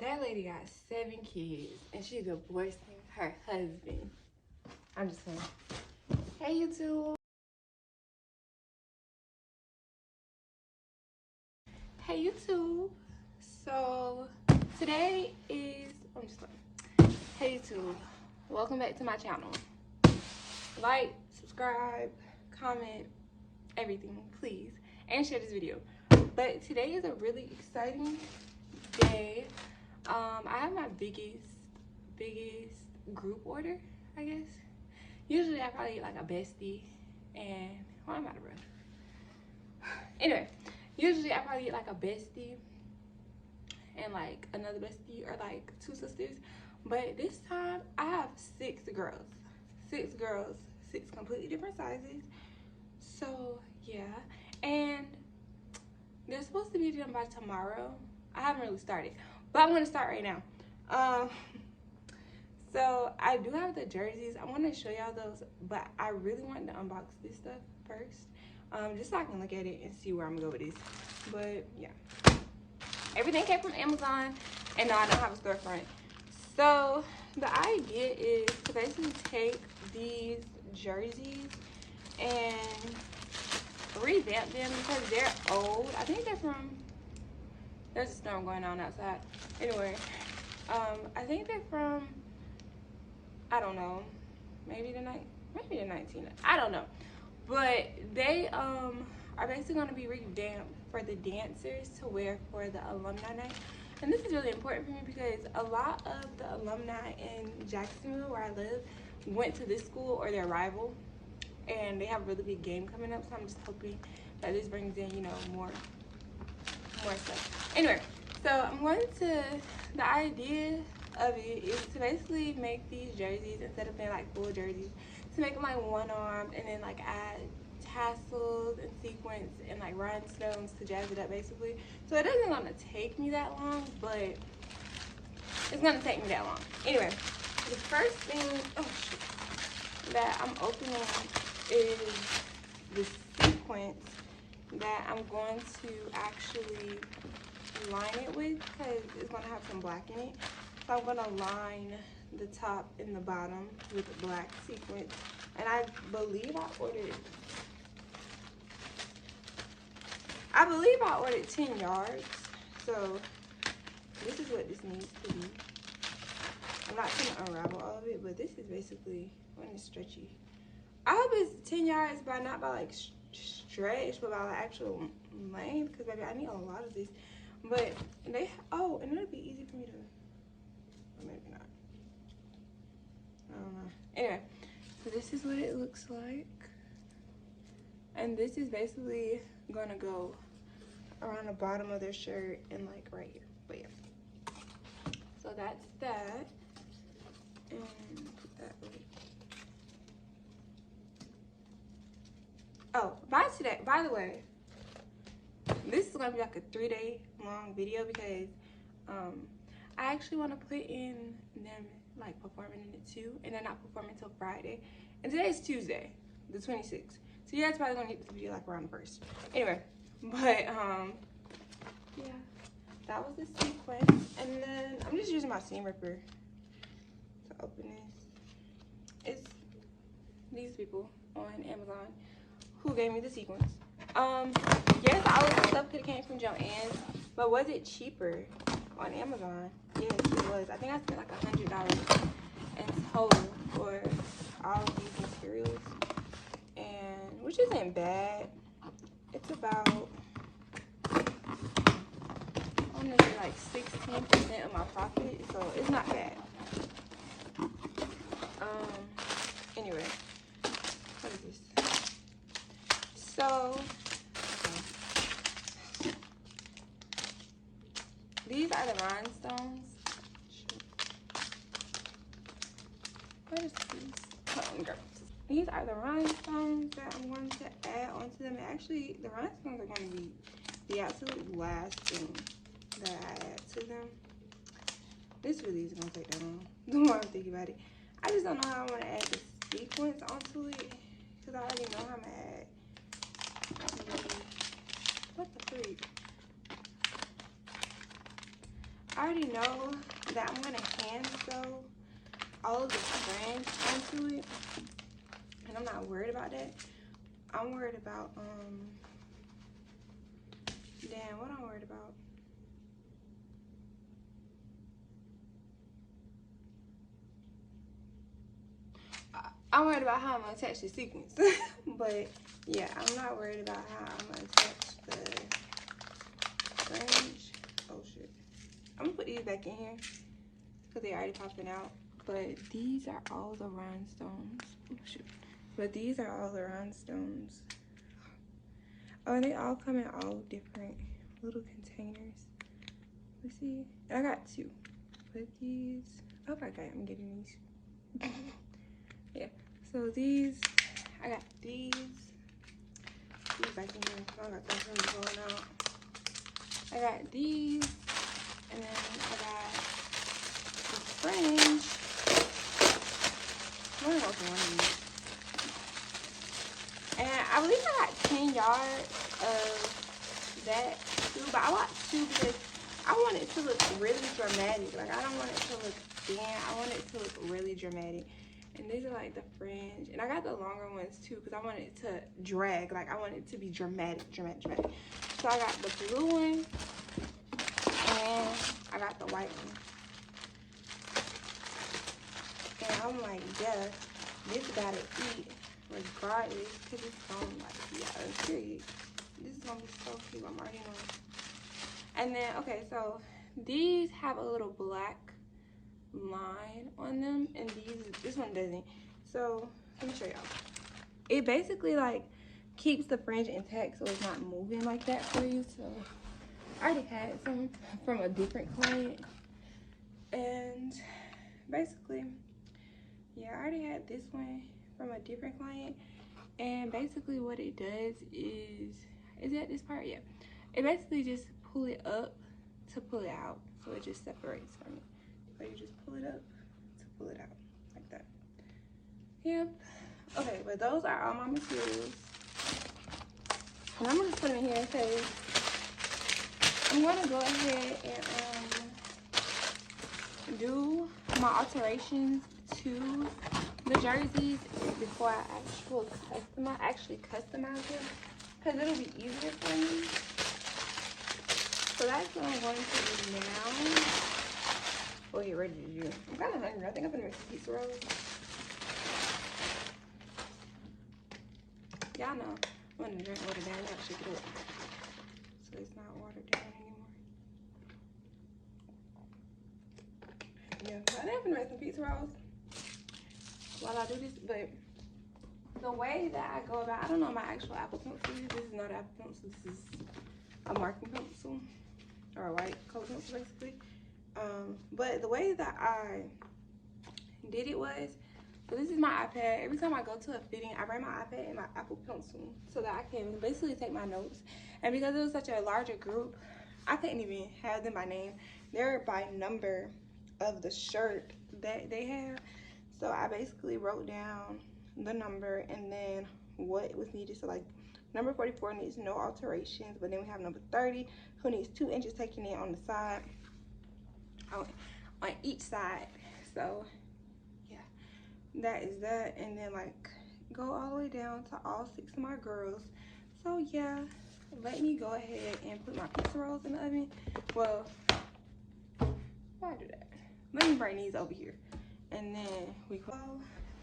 That lady got 7 kids and she's divorcing her husband. I'm just saying. Hey, YouTube. Hey, YouTube. So, today is, hey, YouTube. Welcome back to my channel. Like, subscribe, comment, everything, please. And share this video. But today is a really exciting day. I have my biggest group order, I guess. Usually I probably get like a bestie and, well, I'm out of breath. Anyway, usually I probably get like a bestie and like another bestie or like 2 sisters. But this time I have 6 girls. 6 girls, 6 completely different sizes. So yeah, and they're supposed to be done by tomorrow. I haven't really started, but I'm gonna start right now. So I do have the jerseys. I want to show y'all those, but I really want to unbox this stuff first, just so I can look at it and see where I'm gonna go with this. But yeah, everything came from Amazon, and no, I don't have a storefront. So the idea is to basically take these jerseys and revamp them because they're old. I think they're from, there's a storm going on outside. Anyway, I think they're from, I don't know, maybe the 19, I don't know. But they are basically going to be revamped for the dancers to wear for the alumni night. And this is really important for me because a lot of the alumni in Jacksonville, where I live, went to this school or their rival. And they have a really big game coming up, so I'm just hoping that this brings in, you know, more stuff. Anyway, so I'm going to, the idea of it is to basically make these jerseys, instead of being like full jerseys, to make them like one arm and then like add tassels and sequins and like rhinestones to jazz it up basically. So it isn't gonna take me that long, but it's gonna take me that long. Anyway, the first thing that I'm opening is the sequence that I'm going to actually line it with because it's going to have some black in it. So I'm going to line the top and the bottom with black sequence. And I believe I ordered 10 yards. So this is what this needs to be. I'm not going to unravel all of it, but this is basically when it's stretchy. I hope it's 10 yards, but not by like stretch, but by like actual length, because baby, I need a lot of this. But they, oh, and it'll be easy for me to, or maybe not. I don't know. Anyway, so this is what it looks like. And this is basically gonna go around the bottom of their shirt and like right here. But yeah. So that's that. And put that right. Oh, by the way, this is gonna be like a 3-day long video because I actually want to put in them like performing in it too, and they're not performing until Friday, and today's Tuesday, the 26th. So yeah, it's probably gonna get this video like around the 1st. Anyway, but yeah, that was the sequence, and then I'm just using my seam ripper to open this. It's these people on Amazon who gave me the sequence. Yes, all of the stuff could have came from Joann's, but was it cheaper on Amazon? Yes, it was. I think I spent like $100 in total for all of these materials, and which isn't bad. It's about, I want to say like 16% of my profit, so it's not bad. Anyway, what is this? So these are the rhinestones. What is these? These are the rhinestones that I'm going to add onto them. Actually, the rhinestones are going to be the absolute last thing that I add to them. This really is going to take that long. The more I'm thinking about it. I just don't know how I'm going to add the sequence onto it because I already know how I'm going to add. What the freak? I already know that I'm gonna hand sew all of the fringe onto it, and I'm not worried about that. I'm worried about damn, what I'm worried about. I'm worried about how I'm gonna attach the sequins. But yeah, I'm not worried about how I'm gonna attach the fringe. Oh shit. I'm gonna put these back in here because they're already popping out. But these are all the rhinestones. Oh shoot. But these are all the rhinestones. Oh, and they all come in all different little containers. Let's see. I got two. But these, oh my god, I'm getting these. Yeah. So these, I got these back in here. I got those going out. I got these, and then I got the fringe. I'm gonna open one of these. And I believe I got 10 yards of that too, but I bought two because I want it to look really dramatic. Like, I don't want it to look thin. I want it to look really dramatic. And these are like the fringe. And I got the longer ones too because I want it to drag. Like, I want it to be dramatic. So I got the blue one and I got the white one. And I'm like, yeah, this gotta eat regardless because it's gonna like, yeah, period. This is gonna be so cute. I'm already knowing. And then, okay, so these have a little black line on them, and this one doesn't. So let me show y'all. It basically like keeps the fringe intact so it's not moving like that for you. So I already had some from a different client, and basically, yeah, I already had this one from a different client. And basically what it does is that this part? Yeah, it basically just pull it up to pull it out, so it just separates from it. So you just pull it up to pull it out like that. Yep. Okay, but those are all my materials, and I'm gonna put them in here because I'm gonna go ahead and do my alterations to the jerseys before I actually customize them, because it'll be easier for me. So that's what I'm going to do now. We'll get ready to do. I'm kind of hungry. I think I'm gonna make some pizza rolls. Y'all know I'm gonna drink water down. You gotta shake it up so it's not watered down anymore. Yeah, I think I'm gonna make some pizza rolls while I do this. But the way that I go about, I don't know my actual Apple pencil. This is not an Apple pencil. This is a marking pencil, or a white color pencil basically. But the way that I did it was, so this is my iPad. Every time I go to a fitting, I bring my iPad and my Apple pencil so that I can basically take my notes. And because it was such a larger group, I couldn't even have them by name. They're by number of the shirt that they have. So I basically wrote down the number and then what was needed. So like number 44 needs no alterations, but then we have number 30 who needs 2 inches taken in on the side, on each side. So yeah, that is that. And then like go all the way down to all 6 of my girls. So yeah, let me go ahead and put my pizza rolls in the oven. Well, why do that? Let me bring these over here, and then we go.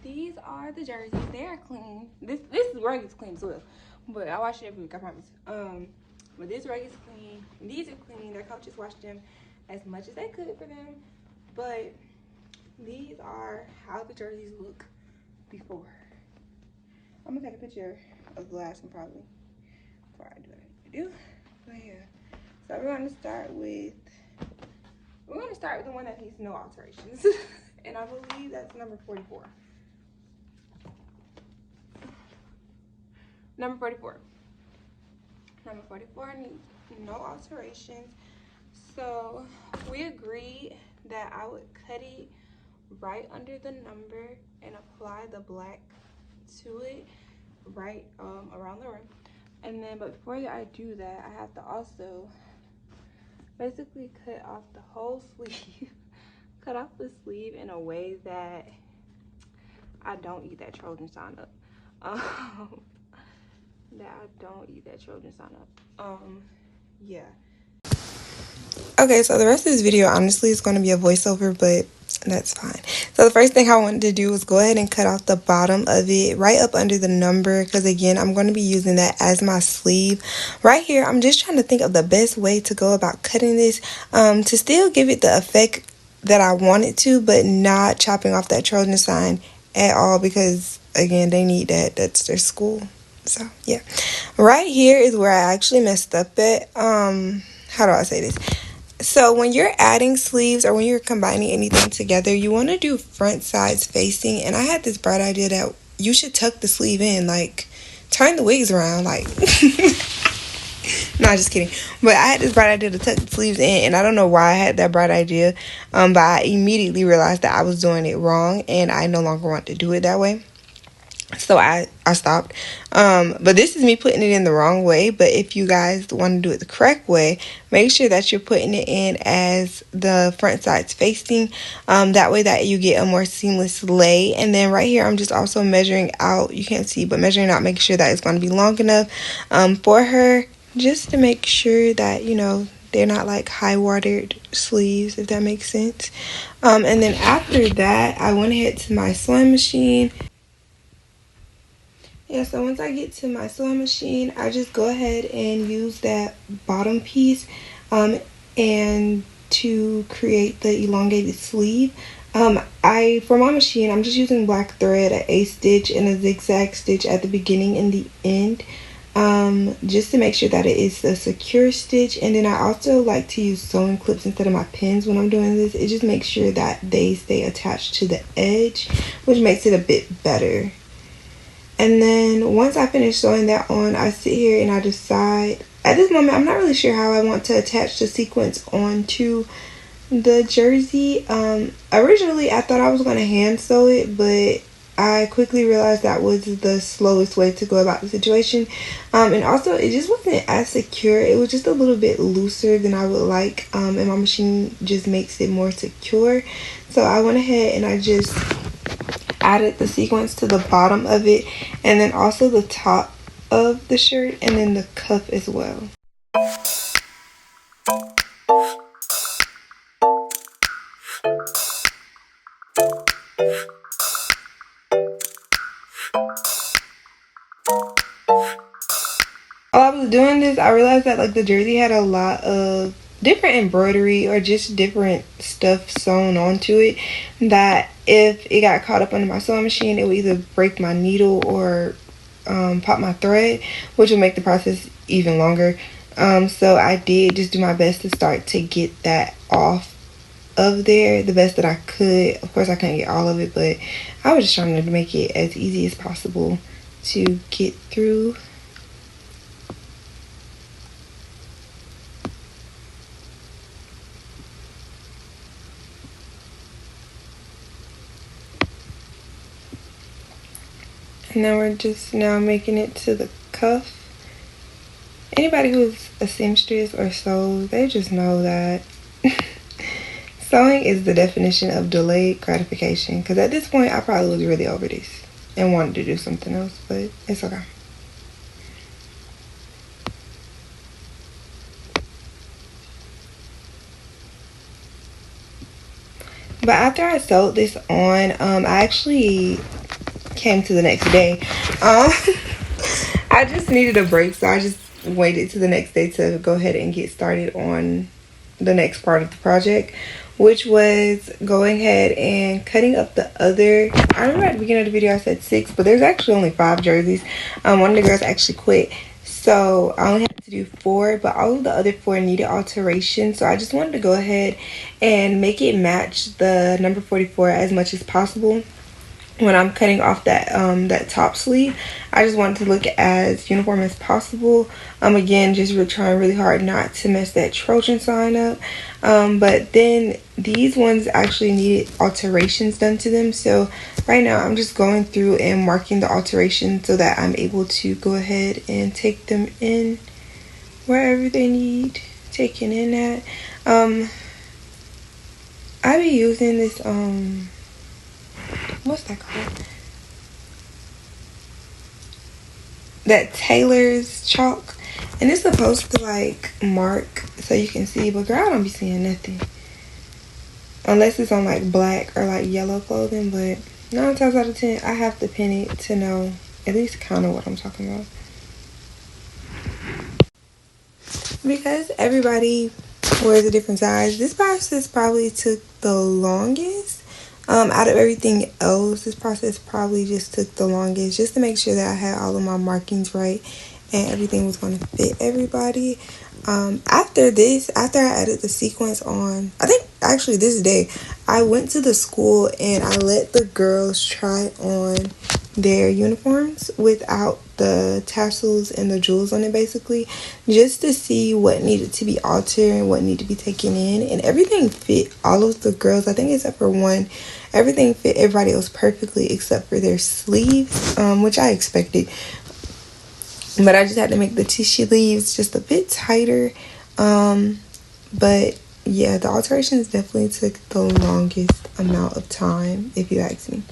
These are the jerseys. They are clean. This rug is clean as well, but I wash it every week, I promise. But this rug is clean. These are clean. Their coaches washed them as much as they could for them. But these are how the jerseys look before. I'm gonna take a picture of the last one probably before I do what I need to do. But yeah, so we're gonna start with the one that needs no alterations. And I believe that's number 44. Number 44. Number 44 needs no alterations. So we agreed that I would cut it right under the number and apply the black to it right around the rim. And then, but before I do that, I have to also basically cut off the whole sleeve. Cut off the sleeve in a way that I don't eat that Trojan sign up. That I don't eat that Trojan sign up. Yeah. Okay, so the rest of this video honestly is going to be a voiceover, but that's fine. So the first thing I wanted to do was go ahead and cut off the bottom of it right up under the number, because again, I'm going to be using that as my sleeve. Right here, I'm just trying to think of the best way to go about cutting this to still give it the effect that I want it to, but not chopping off that Trojan sign at all, because again, they need that. That's their school. So yeah, right here is where I actually messed up at. How do I say this? So when you're adding sleeves or when you're combining anything together, you want to do front sides facing. And I had this bright idea that you should tuck the sleeve in, like turn the wigs around, like not just kidding. But I had this bright idea to tuck the sleeves in, and I don't know why I had that bright idea, but I immediately realized that I was doing it wrong and I no longer want to do it that way. So I stopped. But this is me putting it in the wrong way. But if you guys want to do it the correct way, make sure that you're putting it in as the front sides facing. That way that you get a more seamless lay. And then right here, I'm just also measuring out. You can't see, but measuring out, making sure that it's going to be long enough for her. Just to make sure that, you know, they're not like high-watered sleeves, if that makes sense. And then after that, I went ahead to my sewing machine. Yeah, so once I get to my sewing machine, I just go ahead and use that bottom piece and to create the elongated sleeve. For my machine, I'm just using black thread, an A-stitch, and a zigzag stitch at the beginning and the end, just to make sure that it is a secure stitch. And then I also like to use sewing clips instead of my pins when I'm doing this. It just makes sure that they stay attached to the edge, which makes it a bit better. And then once I finish sewing that on, I sit here and I decide. At this moment, I'm not really sure how I want to attach the sequence onto the jersey. Originally, I thought I was going to hand sew it, but I quickly realized that was the slowest way to go about the situation. And also, it just wasn't as secure. It was just a little bit looser than I would like. And my machine just makes it more secure. So I went ahead and I just added the sequence to the bottom of it, and then also the top of the shirt, and then the cuff as well. While I was doing this, I realized that like the jersey had a lot of different embroidery or just different stuff sewn onto it, that if it got caught up under my sewing machine, it would either break my needle or pop my thread, which would make the process even longer. So I did just do my best to start to get that off of there the best that I could. Of course, I couldn't get all of it, but I was just trying to make it as easy as possible to get through. And then we're just now making it to the cuff. Anybody who's a seamstress or sews, they just know that sewing is the definition of delayed gratification. Because at this point, I probably was really over this and wanted to do something else, but it's okay. But after I sewed this on, I actually came to the next day. I just needed a break, so I just waited to the next day to go ahead and get started on the next part of the project, which was going ahead and cutting up the other. I remember at the beginning of the video I said 6, but there's actually only 5 jerseys. One of the girls actually quit, so I only had to do 4, but all of the other 4 needed alteration. So I just wanted to go ahead and make it match the number 44 as much as possible. When I'm cutting off that that top sleeve, I just wanted to look as uniform as possible. Again, just trying really hard not to mess that Trojan sign up. But then these ones actually needed alterations done to them. So right now I'm just going through and marking the alterations so that I'm able to go ahead and take them in wherever they need taking in that. I be using this what's that called? That Taylor's chalk, and it's supposed to like mark so you can see, but girl, I don't be seeing nothing unless it's on like black or like yellow clothing. But 9 times out of 10 I have to pin it to know at least kind of what I'm talking about, because everybody wears a different size. This process probably took the longest. Out of everything else, this process probably just took the longest, just to make sure that I had all of my markings right and everything was going to fit everybody. After I added the sequence on, I think actually this day, I went to the school and I let the girls try on their uniforms without the tassels and the jewels on it, basically, just to see what needed to be altered and what needed to be taken in. And everything fit all of the girls, I think except for one. Everything fit everybody else perfectly except for their sleeves, which I expected. But I just had to make the tissue sleeves just a bit tighter. But yeah, the alterations definitely took the longest amount of time, if you ask me.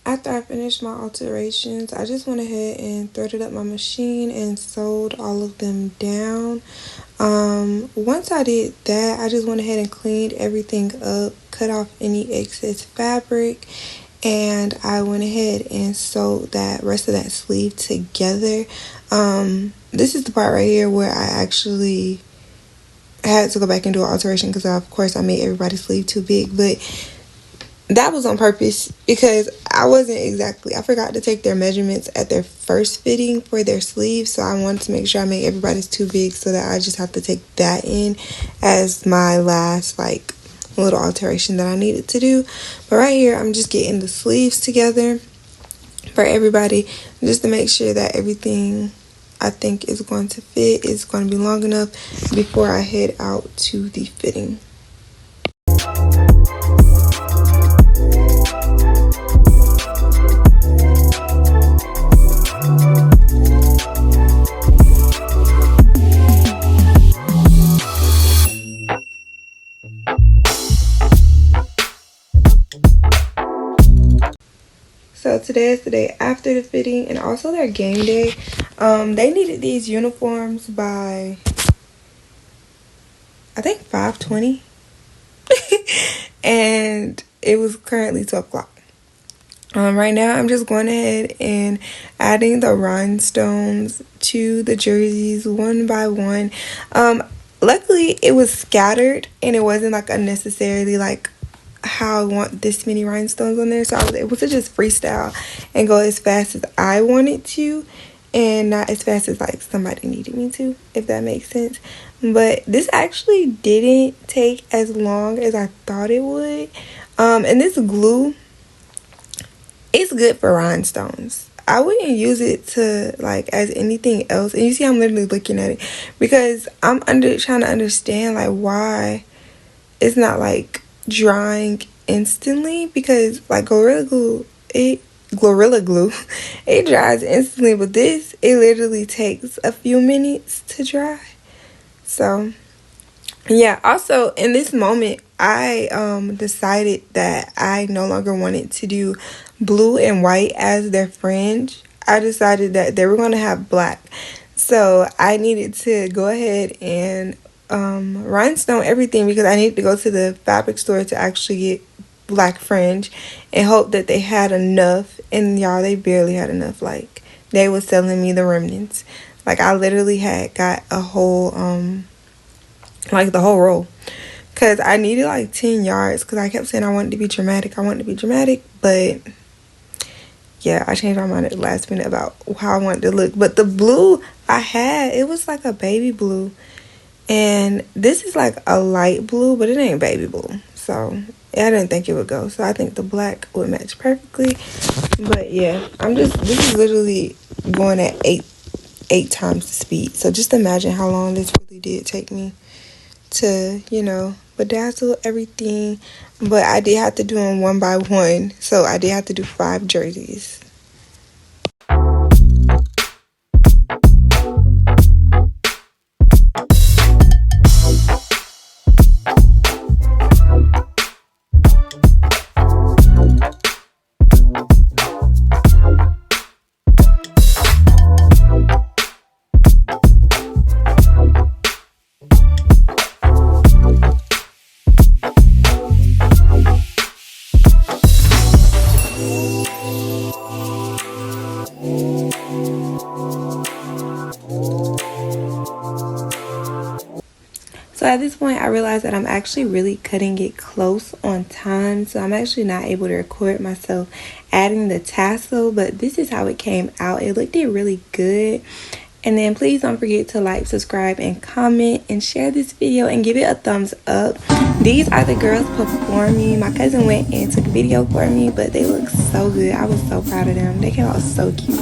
After I finished my alterations, I just went ahead and threaded up my machine and sewed all of them down. Once I did that, I just went ahead and cleaned everything up, cut off any excess fabric, and I went ahead and sewed that rest of that sleeve together. This is the part right here where I actually had to go back and do an alteration because of course I made everybody's sleeve too big, but that was on purpose because I forgot to take their measurements at their first fitting for their sleeves, so I wanted to make sure I made everybody's too big so that I just have to take that in as my last like little alteration that I needed to do. But right here I'm just getting the sleeves together for everybody just to make sure that everything I think is going to fit, is going to be long enough before I head out to the fitting. So today is the day after the fitting and also their game day. They needed these uniforms by, I think, 5:20. And it was currently 12 o'clock. Right now I'm just going ahead and adding the rhinestones to the jerseys one by one. Luckily it was scattered and it wasn't like unnecessarily like how I want this many rhinestones on there, so I was able to just freestyle and go as fast as I wanted to and not as fast as like somebody needed me to, if that makes sense. But this actually didn't take as long as I thought it would. And this glue, it's good for rhinestones. I wouldn't use it to like as anything else. And you see I'm literally looking at it because I'm trying to understand like why it's not like drying instantly, because like Gorilla Glue it dries instantly, but this, it literally takes a few minutes to dry. So yeah, also in this moment I decided that I no longer wanted to do blue and white as their fringe. I decided that they were going to have black, so I needed to go ahead and rhinestone everything because I needed to go to the fabric store to actually get black fringe and hope that they had enough. And y'all, they barely had enough. Like, they was selling me the remnants. Like, I literally had got a whole like the whole roll because I needed like 10 yards because I kept saying I wanted to be dramatic, But yeah, I changed my mind at the last minute about how I wanted to look. But the blue I had, it was like a baby blue. And this is like a light blue, but it ain't baby blue. So I didn't think it would go. So I think the black would match perfectly. But yeah, this is literally going at eight times the speed. So just imagine how long this really did take me to, bedazzle everything. But I did have to do them one by one. So I did have to do 5 jerseys. So at this point, I realized that I'm actually really cutting it close on time. So I'm actually not able to record myself adding the tassel, but this is how it came out. It looked really good. And then please don't forget to like, subscribe, and comment, and share this video and give it a thumbs up. These are the girls performing. My cousin went and took a video for me, but they look so good. I was so proud of them. They came out so cute.